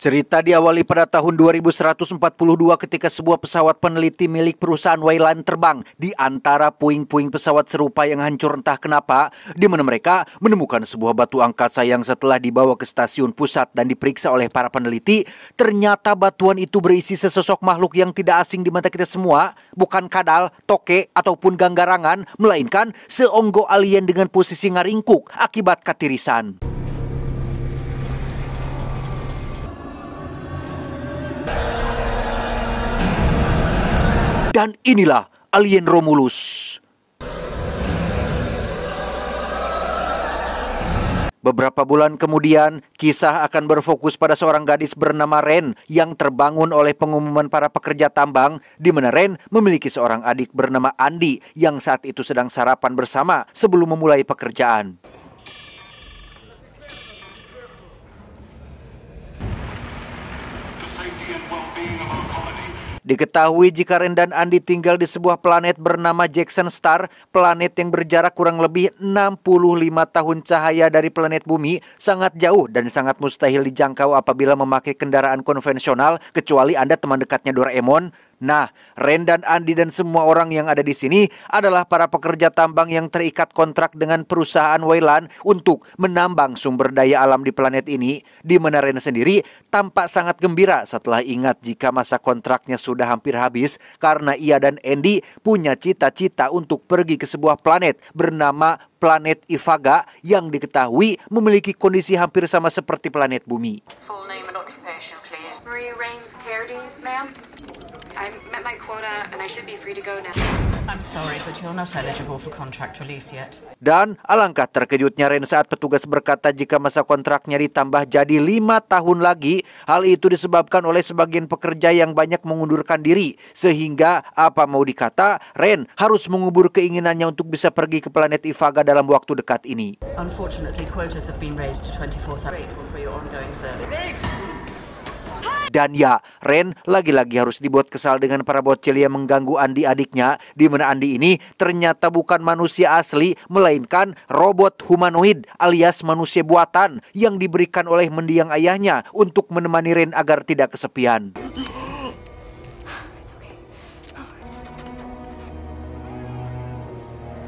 Cerita diawali pada tahun 2142 ketika sebuah pesawat peneliti milik perusahaan Wayland terbang di antara puing-puing pesawat serupa yang hancur entah kenapa, di mana mereka menemukan sebuah batu angkasa yang setelah dibawa ke stasiun pusat dan diperiksa oleh para peneliti, ternyata batuan itu berisi sesosok makhluk yang tidak asing di mata kita semua, bukan kadal, toke, ataupun ganggarangan, melainkan seonggo alien dengan posisi ngaringkuk akibat katirisan. Dan inilah alien Romulus. Beberapa bulan kemudian, kisah akan berfokus pada seorang gadis bernama Ren yang terbangun oleh pengumuman para pekerja tambang, di mana Ren memiliki seorang adik bernama Andi yang saat itu sedang sarapan bersama sebelum memulai pekerjaan. Diketahui jika Ren dan Andi tinggal di sebuah planet bernama Jackson Star, planet yang berjarak kurang lebih 65 tahun cahaya dari planet Bumi, sangat jauh dan sangat mustahil dijangkau apabila memakai kendaraan konvensional, kecuali Anda teman dekatnya Doraemon. Nah, Ren dan Andi dan semua orang yang ada di sini adalah para pekerja tambang yang terikat kontrak dengan perusahaan Wayland untuk menambang sumber daya alam di planet ini, di mana Ren sendiri tampak sangat gembira setelah ingat jika masa kontraknya sudah hampir habis karena ia dan Andy punya cita-cita untuk pergi ke sebuah planet bernama planet Ifaga yang diketahui memiliki kondisi hampir sama seperti planet Bumi. Full name and occupation, please. Marie Rains Cardy, ma'am. I met my quota and I should be free to go now. I'm sorry, but you're not eligible for contract release yet. Dan alangkah terkejutnya Ren saat petugas berkata jika masa kontraknya ditambah jadi 5 tahun lagi. Hal itu disebabkan oleh sebagian pekerja yang banyak mengundurkan diri. Sehingga apa mau dikata, Ren harus mengubur keinginannya untuk bisa pergi ke planet Ifaga dalam waktu dekat ini. Unfortunately, quotas have been raised to 24,000. Grateful for your ongoing service. Dan ya, Ren lagi-lagi harus dibuat kesal dengan para bocil yang mengganggu Andi adiknya, di mana Andi ini ternyata bukan manusia asli, melainkan robot humanoid alias manusia buatan yang diberikan oleh mendiang ayahnya untuk menemani Ren agar tidak kesepian.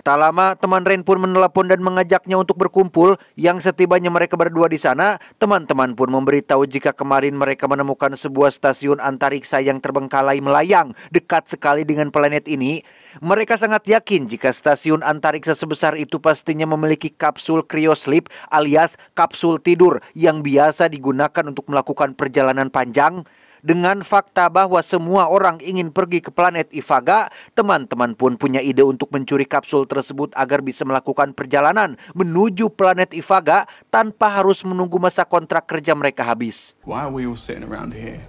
Tak lama, teman Ren pun menelepon dan mengajaknya untuk berkumpul. Yang setibanya mereka berdua di sana, teman-teman pun memberitahu jika kemarin mereka menemukan sebuah stasiun antariksa yang terbengkalai melayang dekat sekali dengan planet ini. Mereka sangat yakin jika stasiun antariksa sebesar itu pastinya memiliki kapsul cryosleep alias kapsul tidur yang biasa digunakan untuk melakukan perjalanan panjang. Dengan fakta bahwa semua orang ingin pergi ke planet Ifaga, teman-teman pun punya ide untuk mencuri kapsul tersebut agar bisa melakukan perjalanan menuju planet Ifaga tanpa harus menunggu masa kontrak kerja mereka habis. Why are we all sitting around here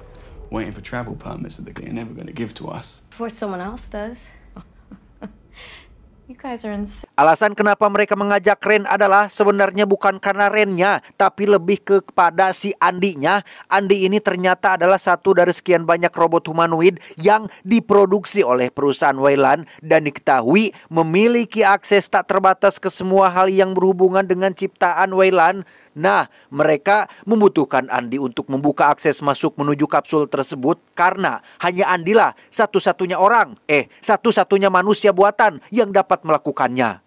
waiting for travel permits that they're never going to give to us? Before someone else does. You guys are insane. Alasan kenapa mereka mengajak Ren adalah sebenarnya bukan karena Rennya, tapi lebih kepada si Andinya. Andi ini ternyata adalah satu dari sekian banyak robot humanoid yang diproduksi oleh perusahaan Wayland dan diketahui memiliki akses tak terbatas ke semua hal yang berhubungan dengan ciptaan Wayland. Nah, mereka membutuhkan Andi untuk membuka akses masuk menuju kapsul tersebut karena hanya Andilah satu-satunya orang, satu-satunya manusia buatan yang dapat melakukannya.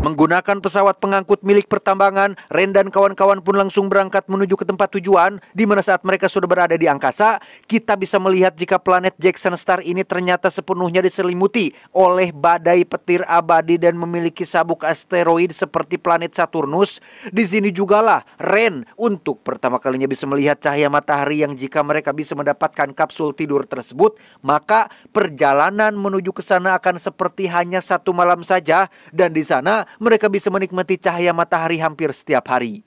Menggunakan pesawat pengangkut milik pertambangan, Ren dan kawan-kawan pun langsung berangkat menuju ke tempat tujuan, di mana saat mereka sudah berada di angkasa, kita bisa melihat jika planet Jackson Star ini ternyata sepenuhnya diselimuti oleh badai petir abadi dan memiliki sabuk asteroid seperti planet Saturnus. Di sini jugalah Ren untuk pertama kalinya bisa melihat cahaya matahari yang jika mereka bisa mendapatkan kapsul tidur tersebut, maka perjalanan menuju ke sana akan seperti hanya 1 malam saja, dan di sana mereka bisa menikmati cahaya matahari hampir setiap hari.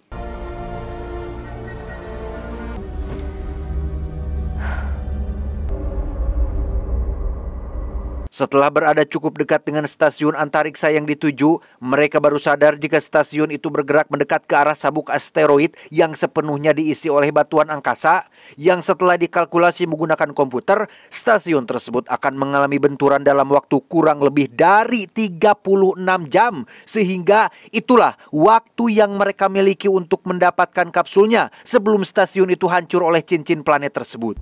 Setelah berada cukup dekat dengan stasiun antariksa yang dituju, mereka baru sadar jika stasiun itu bergerak mendekat ke arah sabuk asteroid yang sepenuhnya diisi oleh batuan angkasa, yang setelah dikalkulasi menggunakan komputer, stasiun tersebut akan mengalami benturan dalam waktu kurang lebih dari 36 jam. Sehingga itulah waktu yang mereka miliki untuk mendapatkan kapsulnya sebelum stasiun itu hancur oleh cincin planet tersebut.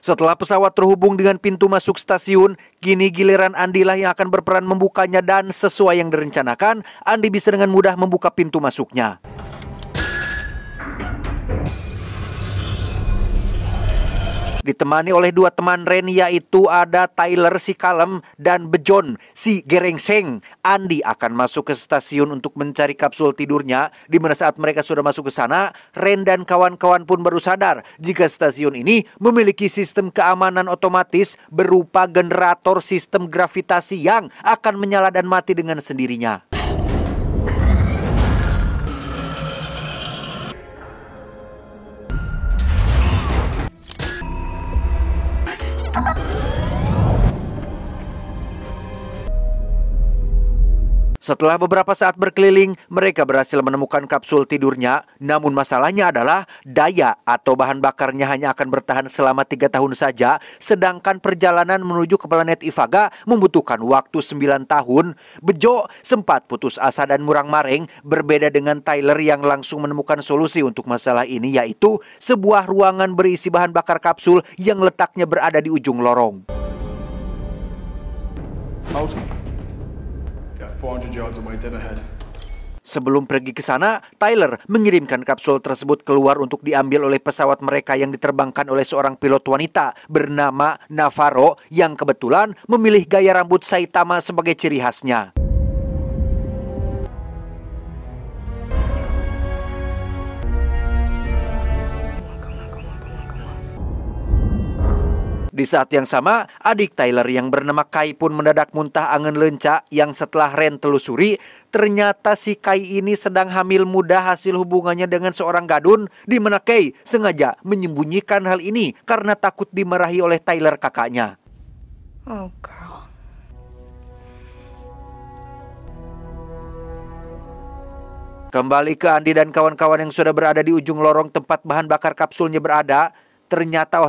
Setelah pesawat terhubung dengan pintu masuk stasiun, kini giliran Andy lah yang akan berperan membukanya dan sesuai yang direncanakan, Andy bisa dengan mudah membuka pintu masuknya. Ditemani oleh dua teman Ren, yaitu ada Tyler si kalem dan Bejon si gerengseng. Andy akan masuk ke stasiun untuk mencari kapsul tidurnya. Di mana saat mereka sudah masuk ke sana, Ren dan kawan-kawan pun baru sadar jika stasiun ini memiliki sistem keamanan otomatis berupa generator sistem gravitasi yang akan menyala dan mati dengan sendirinya. Setelah beberapa saat berkeliling, mereka berhasil menemukan kapsul tidurnya. Namun masalahnya adalah daya atau bahan bakarnya hanya akan bertahan selama 3 tahun saja. Sedangkan perjalanan menuju ke planet Ifaga membutuhkan waktu 9 tahun. Bejo sempat putus asa dan murang-mareng, berbeda dengan Tyler yang langsung menemukan solusi untuk masalah ini, yaitu sebuah ruangan berisi bahan bakar kapsul yang letaknya berada di ujung lorong. 400 yards away, dead ahead. Sebelum pergi ke sana, Tyler mengirimkan kapsul tersebut keluar untuk diambil oleh pesawat mereka yang diterbangkan oleh seorang pilot wanita bernama Navarro yang kebetulan memilih gaya rambut Saitama sebagai ciri khasnya. Di saat yang sama, adik Tyler yang bernama Kai pun mendadak muntah angin lenca yang setelah Ren telusuri, ternyata si Kai ini sedang hamil muda hasil hubungannya dengan seorang gadun, di mana Kai sengaja menyembunyikan hal ini karena takut dimarahi oleh Tyler kakaknya. Oh, girl. Kembali ke Andy dan kawan-kawan yang sudah berada di ujung lorong tempat bahan bakar kapsulnya berada. Ternyata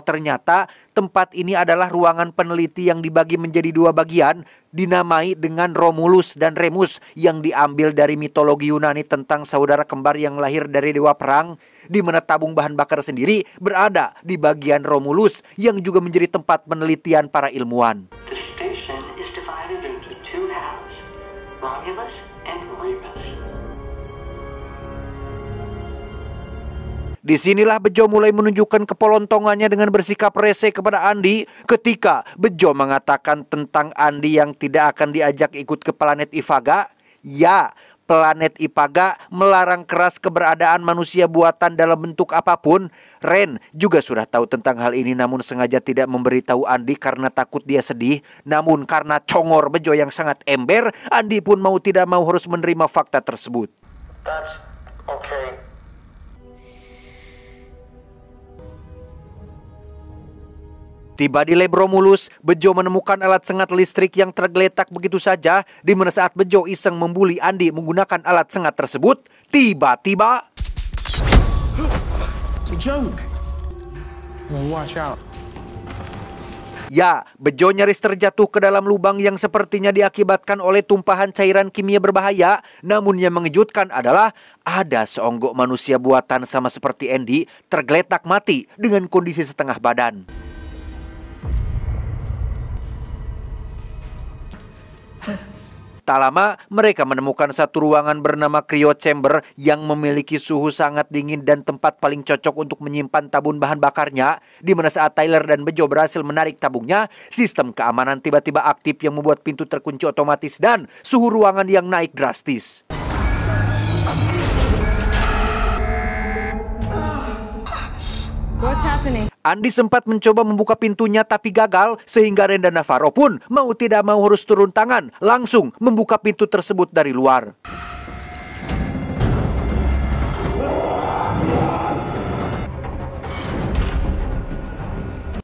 tempat ini adalah ruangan peneliti yang dibagi menjadi 2 bagian, dinamai dengan Romulus dan Remus yang diambil dari mitologi Yunani tentang saudara kembar yang lahir dari dewa perang, di mana tabung bahan bakar sendiri berada di bagian Romulus yang juga menjadi tempat penelitian para ilmuwan. The station is divided into 2 halves, Romulus and Remus. Disinilah Bejo mulai menunjukkan kepelontongannya dengan bersikap rese kepada Andy ketika Bejo mengatakan tentang Andy yang tidak akan diajak ikut ke planet Ifaga. Ya, planet Ifaga melarang keras keberadaan manusia buatan dalam bentuk apapun. Ren juga sudah tahu tentang hal ini namun sengaja tidak memberitahu Andy karena takut dia sedih. Namun karena congor Bejo yang sangat ember, Andy pun mau tidak mau harus menerima fakta tersebut. That's okay. Tiba di lab Romulus, Bejo menemukan alat sengat listrik yang tergeletak begitu saja, di mana saat Bejo iseng membuli Andy menggunakan alat sengat tersebut, tiba-tiba... It's a joke. Well, watch out. Ya, Bejo nyaris terjatuh ke dalam lubang yang sepertinya diakibatkan oleh tumpahan cairan kimia berbahaya. Namun yang mengejutkan adalah ada seonggok manusia buatan sama seperti Andy tergeletak mati dengan kondisi setengah badan. Tak lama, mereka menemukan satu ruangan bernama Cryo Chamber yang memiliki suhu sangat dingin dan tempat paling cocok untuk menyimpan tabung bahan bakarnya. Di mana saat Tyler dan Bejo berhasil menarik tabungnya, sistem keamanan tiba-tiba aktif yang membuat pintu terkunci otomatis dan suhu ruangan yang naik drastis. What's happening? Andy sempat mencoba membuka pintunya tapi gagal sehingga Ren dan Navarro pun mau tidak mau harus turun tangan langsung membuka pintu tersebut dari luar.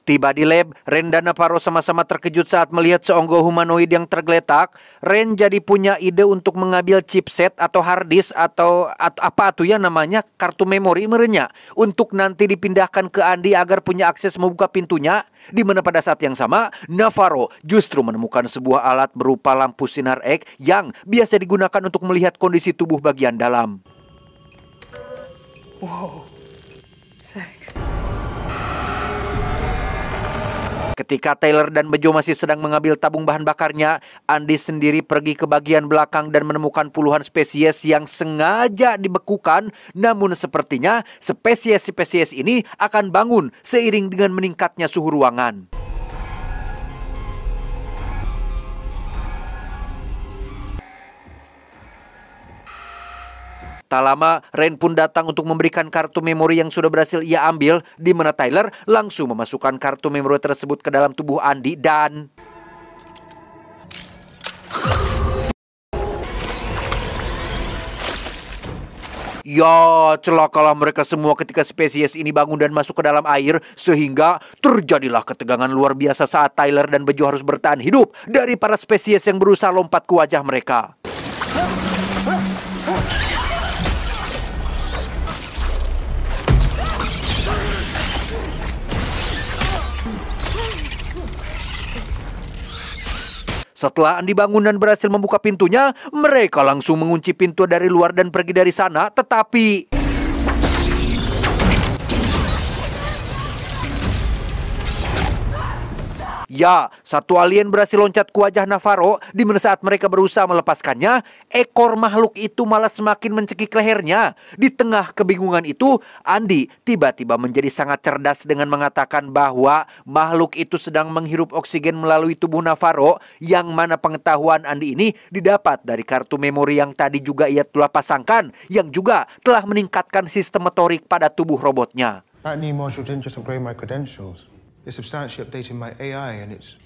Tiba di lab, Ren dan Navarro sama-sama terkejut saat melihat seonggok humanoid yang tergeletak. Ren jadi punya ide untuk mengambil chipset atau hard disk atau apa tuh ya namanya, kartu memori merenya, untuk nanti dipindahkan ke Andy agar punya akses membuka pintunya. Di mana pada saat yang sama, Navarro justru menemukan sebuah alat berupa lampu sinar X yang biasa digunakan untuk melihat kondisi tubuh bagian dalam. Wow, sick. Ketika Tyler dan Bejo masih sedang mengambil tabung bahan bakarnya, Andy sendiri pergi ke bagian belakang dan menemukan puluhan spesies yang sengaja dibekukan. Namun sepertinya spesies-spesies ini akan bangun seiring dengan meningkatnya suhu ruangan. Tak lama, Ren pun datang untuk memberikan kartu memori yang sudah berhasil ia ambil, di mana Tyler langsung memasukkan kartu memori tersebut ke dalam tubuh Andy dan... Ya, celakalah mereka semua ketika spesies ini bangun dan masuk ke dalam air, sehingga terjadilah ketegangan luar biasa saat Tyler dan Bejo harus bertahan hidup dari para spesies yang berusaha lompat ke wajah mereka. Setelah Andy bangun dan berhasil membuka pintunya, mereka langsung mengunci pintu dari luar dan pergi dari sana, tetapi... Ya, satu alien berhasil loncat ke wajah Navarro, di mana saat mereka berusaha melepaskannya, ekor makhluk itu malah semakin mencekik lehernya. Di tengah kebingungan itu, Andy tiba-tiba menjadi sangat cerdas dengan mengatakan bahwa makhluk itu sedang menghirup oksigen melalui tubuh Navarro, yang mana pengetahuan Andy ini didapat dari kartu memori yang tadi juga ia telah pasangkan, yang juga telah meningkatkan sistem motorik pada tubuh robotnya. That new module didn't just upgrade my credentials. It's substantially updating my AI and it's...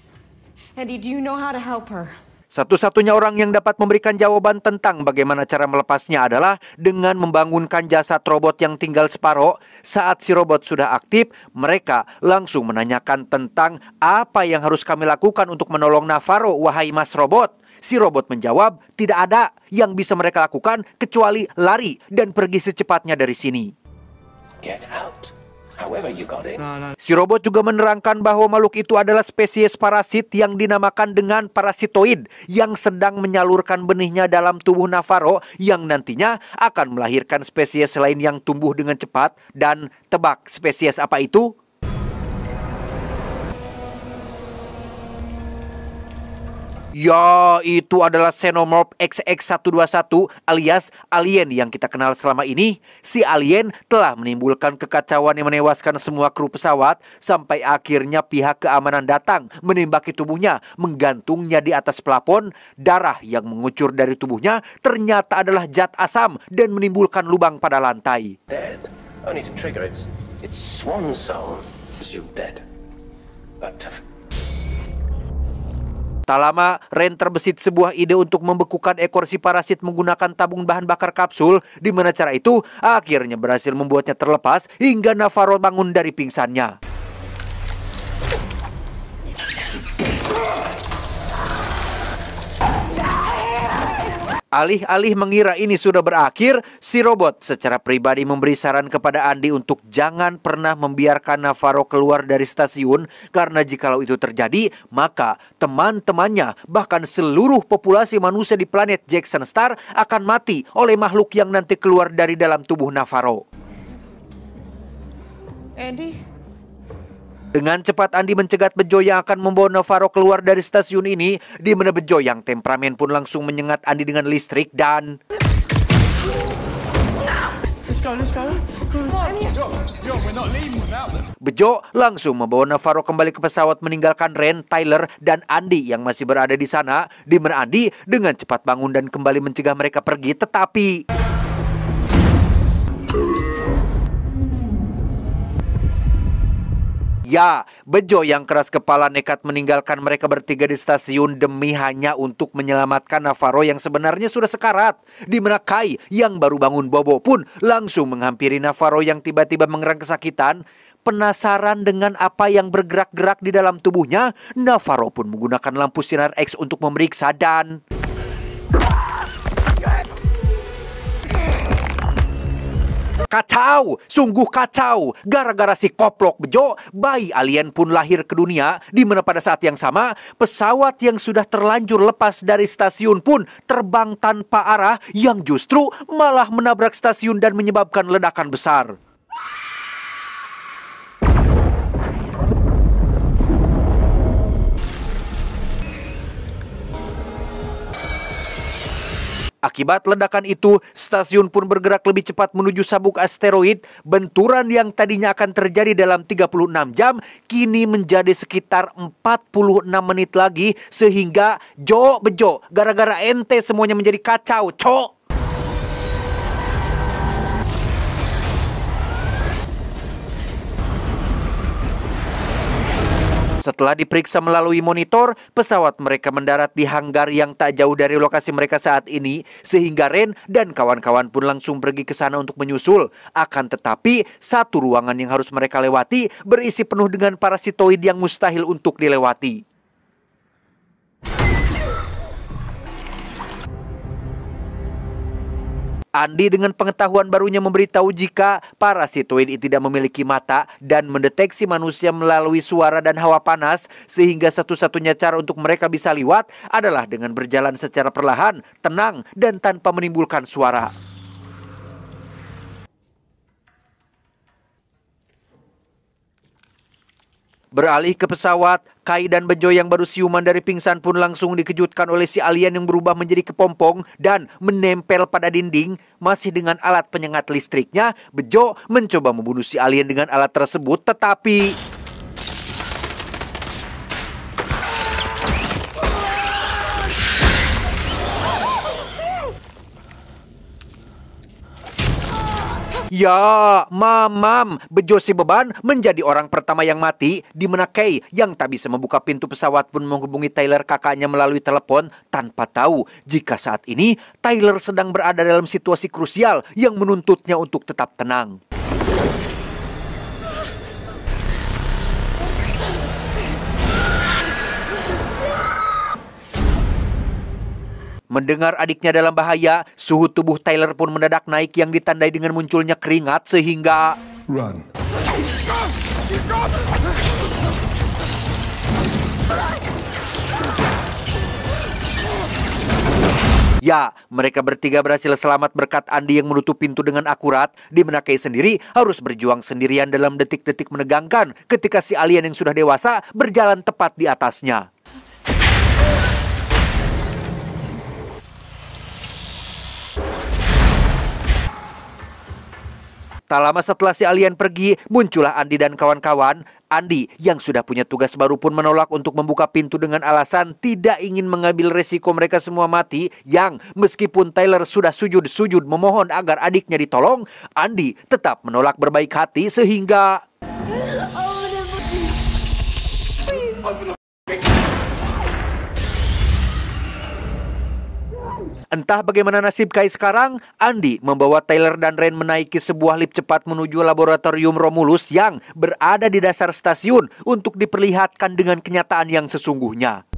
Andy, do you know how to help her? Satu-satunya orang yang dapat memberikan jawaban tentang bagaimana cara melepasnya adalah dengan membangunkan jasad robot yang tinggal separuh. Saat si robot sudah aktif, mereka langsung menanyakan tentang apa yang harus kami lakukan untuk menolong Navarro, wahai Mas Robot. Si robot menjawab, tidak ada yang bisa mereka lakukan kecuali lari dan pergi secepatnya dari sini. Get out. Si robot juga menerangkan bahwa makhluk itu adalah spesies parasit yang dinamakan dengan parasitoid yang sedang menyalurkan benihnya dalam tubuh Navarro yang nantinya akan melahirkan spesies lain yang tumbuh dengan cepat. Dan tebak spesies apa itu? Ya, itu adalah Xenomorph XX-121 alias alien yang kita kenal selama ini. Si alien telah menimbulkan kekacauan yang menewaskan semua kru pesawat, sampai akhirnya pihak keamanan datang menembaki tubuhnya, menggantungnya di atas plafon. Darah yang mengucur dari tubuhnya ternyata adalah zat asam dan menimbulkan lubang pada lantai. Dead. Only to trigger its swan song. You dead. But... Tak lama, Ren terbesit sebuah ide untuk membekukan ekor si parasit menggunakan tabung bahan bakar kapsul, di mana cara itu akhirnya berhasil membuatnya terlepas hingga Navarro bangun dari pingsannya. Alih-alih mengira ini sudah berakhir, si robot secara pribadi memberi saran kepada Andy untuk jangan pernah membiarkan Navarro keluar dari stasiun, karena jikalau itu terjadi, maka teman-temannya, bahkan seluruh populasi manusia di planet Jackson Star akan mati oleh makhluk yang nanti keluar dari dalam tubuh Navarro. Andy? Dengan cepat Andy mencegat Bejo yang akan membawa Navarro keluar dari stasiun ini, di mana Bejo yang temperamen pun langsung menyengat Andy dengan listrik dan... Bejo langsung membawa Navarro kembali ke pesawat meninggalkan Ren, Tyler, dan Andy yang masih berada di sana, di mana Andy dengan cepat bangun dan kembali mencegah mereka pergi, tetapi... Ya, Bejo yang keras kepala nekat meninggalkan mereka bertiga di stasiun demi hanya untuk menyelamatkan Navarro yang sebenarnya sudah sekarat. Di mana Kai yang baru bangun bobo pun langsung menghampiri Navarro yang tiba-tiba mengerang kesakitan. Penasaran dengan apa yang bergerak-gerak di dalam tubuhnya, Navarro pun menggunakan lampu sinar X untuk memeriksa dan... Kacau, sungguh kacau. Gara-gara si koplok bejo, bayi alien pun lahir ke dunia, di mana pada saat yang sama, pesawat yang sudah terlanjur lepas dari stasiun pun terbang tanpa arah, yang justru malah menabrak stasiun dan menyebabkan ledakan besar. Akibat ledakan itu, stasiun pun bergerak lebih cepat menuju sabuk asteroid. Benturan yang tadinya akan terjadi dalam 36 jam, kini menjadi sekitar 46 menit lagi. Sehingga, bejo, gara-gara ente semuanya menjadi kacau, cok! Setelah diperiksa melalui monitor, pesawat mereka mendarat di hanggar yang tak jauh dari lokasi mereka saat ini, sehingga Ren dan kawan-kawan pun langsung pergi ke sana untuk menyusul. Akan tetapi, satu ruangan yang harus mereka lewati berisi penuh dengan parasitoid yang mustahil untuk dilewati. Andi dengan pengetahuan barunya memberitahu jika parasitoid itu tidak memiliki mata dan mendeteksi manusia melalui suara dan hawa panas, sehingga satu-satunya cara untuk mereka bisa lewat adalah dengan berjalan secara perlahan, tenang, dan tanpa menimbulkan suara. Beralih ke pesawat, Kai dan Bejo yang baru siuman dari pingsan pun langsung dikejutkan oleh si alien yang berubah menjadi kepompong dan menempel pada dinding. Masih dengan alat penyengat listriknya, Bejo mencoba membunuh si alien dengan alat tersebut, tetapi... Ya, mamam, Bejo si beban menjadi orang pertama yang mati, di mana Kay yang tak bisa membuka pintu pesawat pun menghubungi Tyler kakaknya melalui telepon tanpa tahu jika saat ini Tyler sedang berada dalam situasi krusial yang menuntutnya untuk tetap tenang. Mendengar adiknya dalam bahaya, suhu tubuh Tyler pun mendadak naik yang ditandai dengan munculnya keringat sehingga... Run. Ya, mereka bertiga berhasil selamat berkat Andi yang menutup pintu dengan akurat, di mana Kay sendiri harus berjuang sendirian dalam detik-detik menegangkan ketika si alien yang sudah dewasa berjalan tepat di atasnya. Tak lama setelah si alien pergi, muncullah Andi dan kawan-kawan. Andi yang sudah punya tugas baru pun menolak untuk membuka pintu dengan alasan tidak ingin mengambil resiko mereka semua mati. Yang meskipun Tyler sudah sujud-sujud memohon agar adiknya ditolong, Andi tetap menolak berbaik hati sehingga... Entah bagaimana nasib Kai sekarang, Andi membawa Tyler dan Ren menaiki sebuah lift cepat menuju laboratorium Romulus yang berada di dasar stasiun untuk diperlihatkan dengan kenyataan yang sesungguhnya.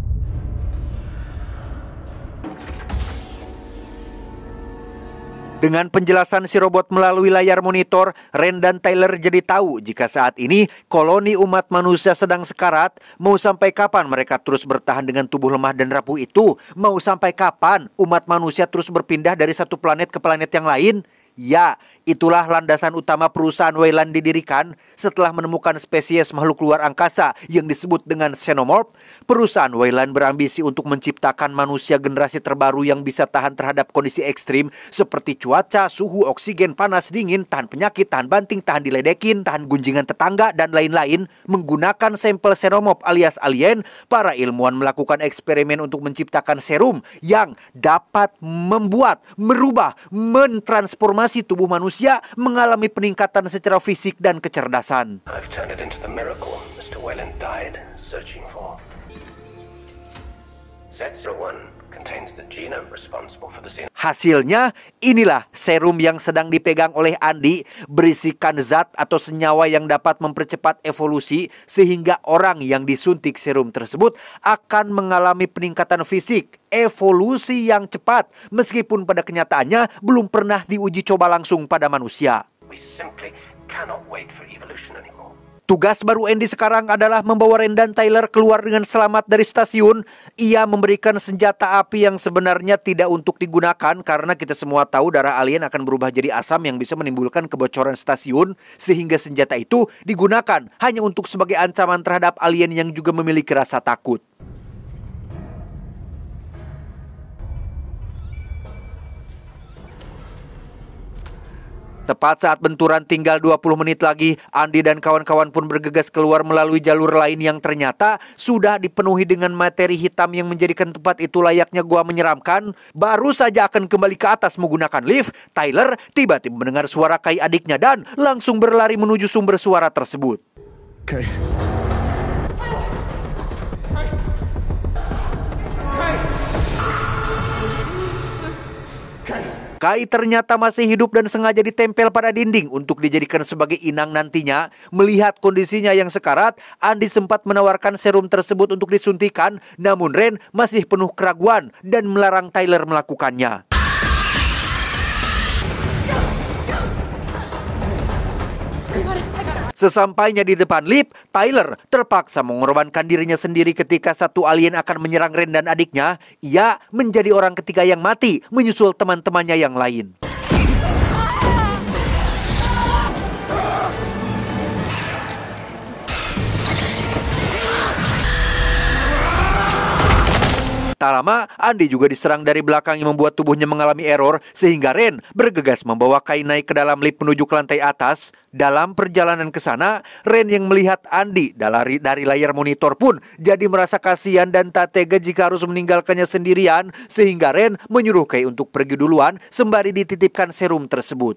Dengan penjelasan si robot melalui layar monitor, Ren dan Tyler jadi tahu jika saat ini koloni umat manusia sedang sekarat. Mau sampai kapan mereka terus bertahan dengan tubuh lemah dan rapuh itu? Mau sampai kapan umat manusia terus berpindah dari satu planet ke planet yang lain? Ya, itulah landasan utama perusahaan Weyland didirikan setelah menemukan spesies makhluk luar angkasa yang disebut dengan Xenomorph. Perusahaan Weyland berambisi untuk menciptakan manusia generasi terbaru yang bisa tahan terhadap kondisi ekstrim seperti cuaca, suhu, oksigen, panas, dingin, tahan penyakit, tahan banting, tahan diledekin, tahan gunjingan tetangga, dan lain-lain. Menggunakan sampel Xenomorph alias alien, para ilmuwan melakukan eksperimen untuk menciptakan serum yang dapat membuat, merubah, mentransformasi tubuh manusia mengalami peningkatan secara fisik dan kecerdasan. I've turned it into the miracle Mr. Weyland died searching for. Set 01 contains the genome responsible for the Hasilnya, inilah serum yang sedang dipegang oleh Andi, berisikan zat atau senyawa yang dapat mempercepat evolusi, sehingga orang yang disuntik serum tersebut akan mengalami peningkatan fisik, evolusi yang cepat, meskipun pada kenyataannya belum pernah diuji coba langsung pada manusia. We simply cannot wait for evolution anymore. Tugas baru Andy sekarang adalah membawa Ren dan Tyler keluar dengan selamat dari stasiun. Ia memberikan senjata api yang sebenarnya tidak untuk digunakan karena kita semua tahu darah alien akan berubah jadi asam yang bisa menimbulkan kebocoran stasiun, sehingga senjata itu digunakan hanya untuk sebagai ancaman terhadap alien yang juga memiliki rasa takut. Tepat saat benturan tinggal 20 menit lagi, Andi dan kawan-kawan pun bergegas keluar melalui jalur lain yang ternyata sudah dipenuhi dengan materi hitam yang menjadikan tempat itu layaknya gua menyeramkan. Baru saja akan kembali ke atas menggunakan lift, Tyler tiba-tiba mendengar suara Kai adiknya dan langsung berlari menuju sumber suara tersebut. Okay. Kai ternyata masih hidup dan sengaja ditempel pada dinding untuk dijadikan sebagai inang nantinya. Melihat kondisinya yang sekarat, Andi sempat menawarkan serum tersebut untuk disuntikan, namun Ren masih penuh keraguan dan melarang Tyler melakukannya. Sesampainya di depan lift, Tyler terpaksa mengorbankan dirinya sendiri ketika satu alien akan menyerang Ren dan adiknya. Ia menjadi orang ketiga yang mati, menyusul teman-temannya yang lain. Tak lama, Andi juga diserang dari belakang yang membuat tubuhnya mengalami error, sehingga Ren bergegas membawa Kai naik ke dalam lift menuju ke lantai atas. Dalam perjalanan ke sana, Ren yang melihat Andi dari layar monitor pun jadi merasa kasihan dan tak tega jika harus meninggalkannya sendirian, sehingga Ren menyuruh Kai untuk pergi duluan sembari dititipkan serum tersebut.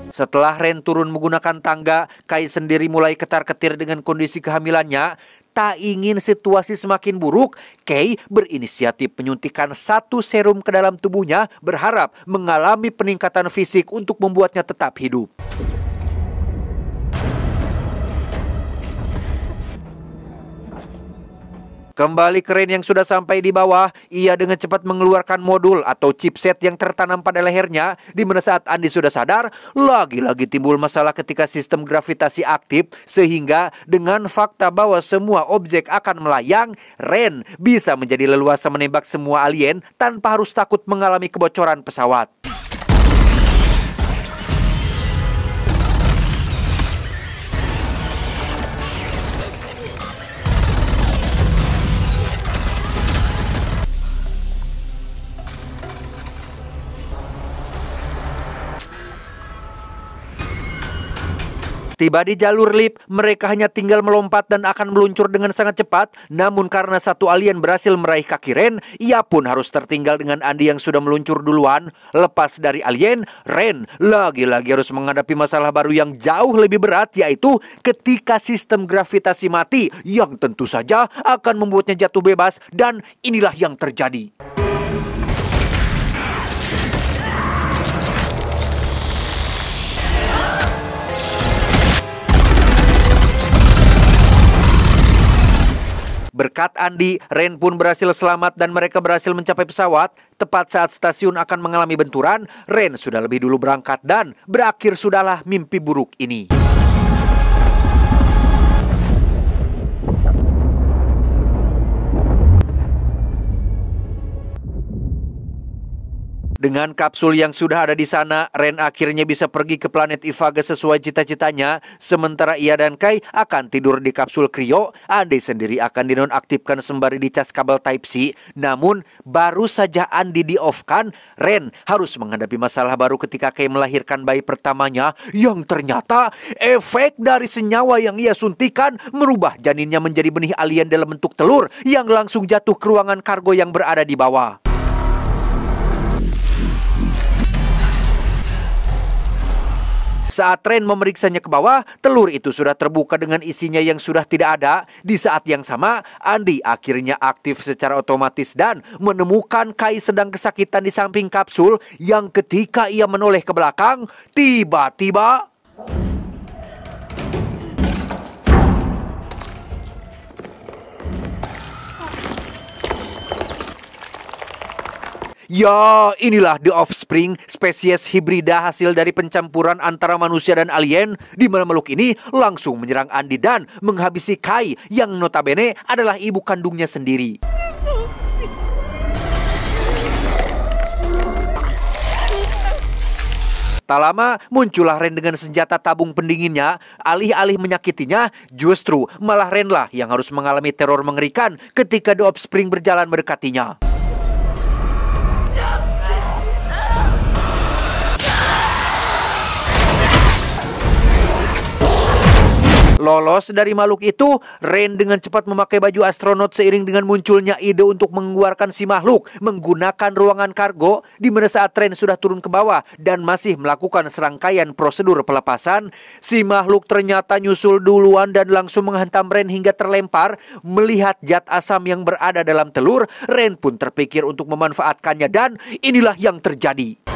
Setelah Ren turun menggunakan tangga, Kai sendiri mulai ketar-ketir dengan kondisi kehamilannya. Tak ingin situasi semakin buruk, Kai berinisiatif menyuntikkan satu serum ke dalam tubuhnya, berharap mengalami peningkatan fisik untuk membuatnya tetap hidup. Kembali ke Ren yang sudah sampai di bawah, ia dengan cepat mengeluarkan modul atau chipset yang tertanam pada lehernya, di mana saat Andi sudah sadar, lagi-lagi timbul masalah ketika sistem gravitasi aktif, sehingga dengan fakta bahwa semua objek akan melayang, Ren bisa menjadi leluasa menembak semua alien tanpa harus takut mengalami kebocoran pesawat. Tiba di jalur lift, mereka hanya tinggal melompat dan akan meluncur dengan sangat cepat. Namun karena satu alien berhasil meraih kaki Ren, ia pun harus tertinggal dengan Andi yang sudah meluncur duluan. Lepas dari alien, Ren lagi-lagi harus menghadapi masalah baru yang jauh lebih berat, yaitu ketika sistem gravitasi mati, yang tentu saja akan membuatnya jatuh bebas, dan inilah yang terjadi. Berkat Andi, Ren pun berhasil selamat dan mereka berhasil mencapai pesawat. Tepat saat stasiun akan mengalami benturan, Ren sudah lebih dulu berangkat dan berakhir sudahlah mimpi buruk ini. Dengan kapsul yang sudah ada di sana, Ren akhirnya bisa pergi ke planet Ivaga sesuai cita-citanya. Sementara ia dan Kai akan tidur di kapsul Krio, Andi sendiri akan dinonaktifkan sembari dicas kabel Type-C. Namun, baru saja Andi di-off-kan, Ren harus menghadapi masalah baru ketika Kai melahirkan bayi pertamanya, yang ternyata efek dari senyawa yang ia suntikan merubah janinnya menjadi benih alien dalam bentuk telur yang langsung jatuh ke ruangan kargo yang berada di bawah. Saat Ren memeriksanya ke bawah, telur itu sudah terbuka dengan isinya yang sudah tidak ada. Di saat yang sama, Andy akhirnya aktif secara otomatis dan menemukan Kai sedang kesakitan di samping kapsul yang ketika ia menoleh ke belakang, tiba-tiba ya, inilah The Offspring, spesies hibrida hasil dari pencampuran antara manusia dan alien, di mana makhluk ini langsung menyerang Andy dan menghabisi Kai yang notabene adalah ibu kandungnya sendiri. Tak lama, muncullah Ren dengan senjata tabung pendinginnya. Alih-alih menyakitinya, justru malah Renlah yang harus mengalami teror mengerikan ketika The Offspring berjalan mendekatinya. Lolos dari makhluk itu, Ren dengan cepat memakai baju astronot seiring dengan munculnya ide untuk mengeluarkan si makhluk menggunakan ruangan kargo, di mana saat Ren sudah turun ke bawah dan masih melakukan serangkaian prosedur pelepasan, si makhluk ternyata nyusul duluan dan langsung menghantam Ren hingga terlempar. Melihat zat asam yang berada dalam telur, Ren pun terpikir untuk memanfaatkannya dan inilah yang terjadi.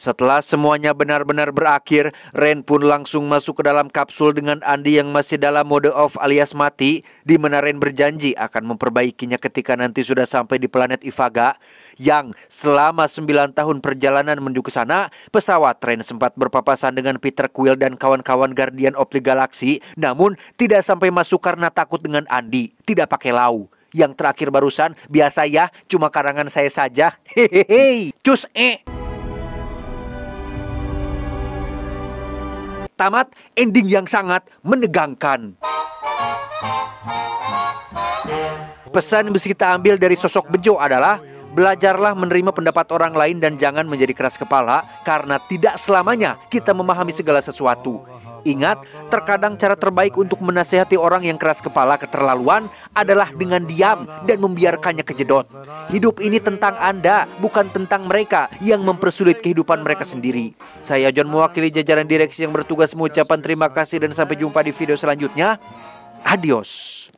Setelah semuanya benar-benar berakhir, Ren pun langsung masuk ke dalam kapsul dengan Andy yang masih dalam mode off alias mati, di mana Ren berjanji akan memperbaikinya ketika nanti sudah sampai di planet Ivaga, yang selama 9 tahun perjalanan menuju ke sana, pesawat Ren sempat berpapasan dengan Peter Quill dan kawan-kawan Guardian of the Galaxy, namun tidak sampai masuk karena takut dengan Andy, tidak pakai lau. Yang terakhir barusan, biasa ya, cuma karangan saya saja. Hehehe, cus Tamat, ending yang sangat menegangkan. Pesan yang bisa kita ambil dari sosok Bejo adalah belajarlah menerima pendapat orang lain dan jangan menjadi keras kepala, karena tidak selamanya kita memahami segala sesuatu. Ingat, terkadang cara terbaik untuk menasehati orang yang keras kepala keterlaluan adalah dengan diam dan membiarkannya kejedot. Hidup ini tentang Anda, bukan tentang mereka yang mempersulit kehidupan mereka sendiri. Saya John, mewakili jajaran direksi yang bertugas, mengucapkan terima kasih dan sampai jumpa di video selanjutnya. Adios.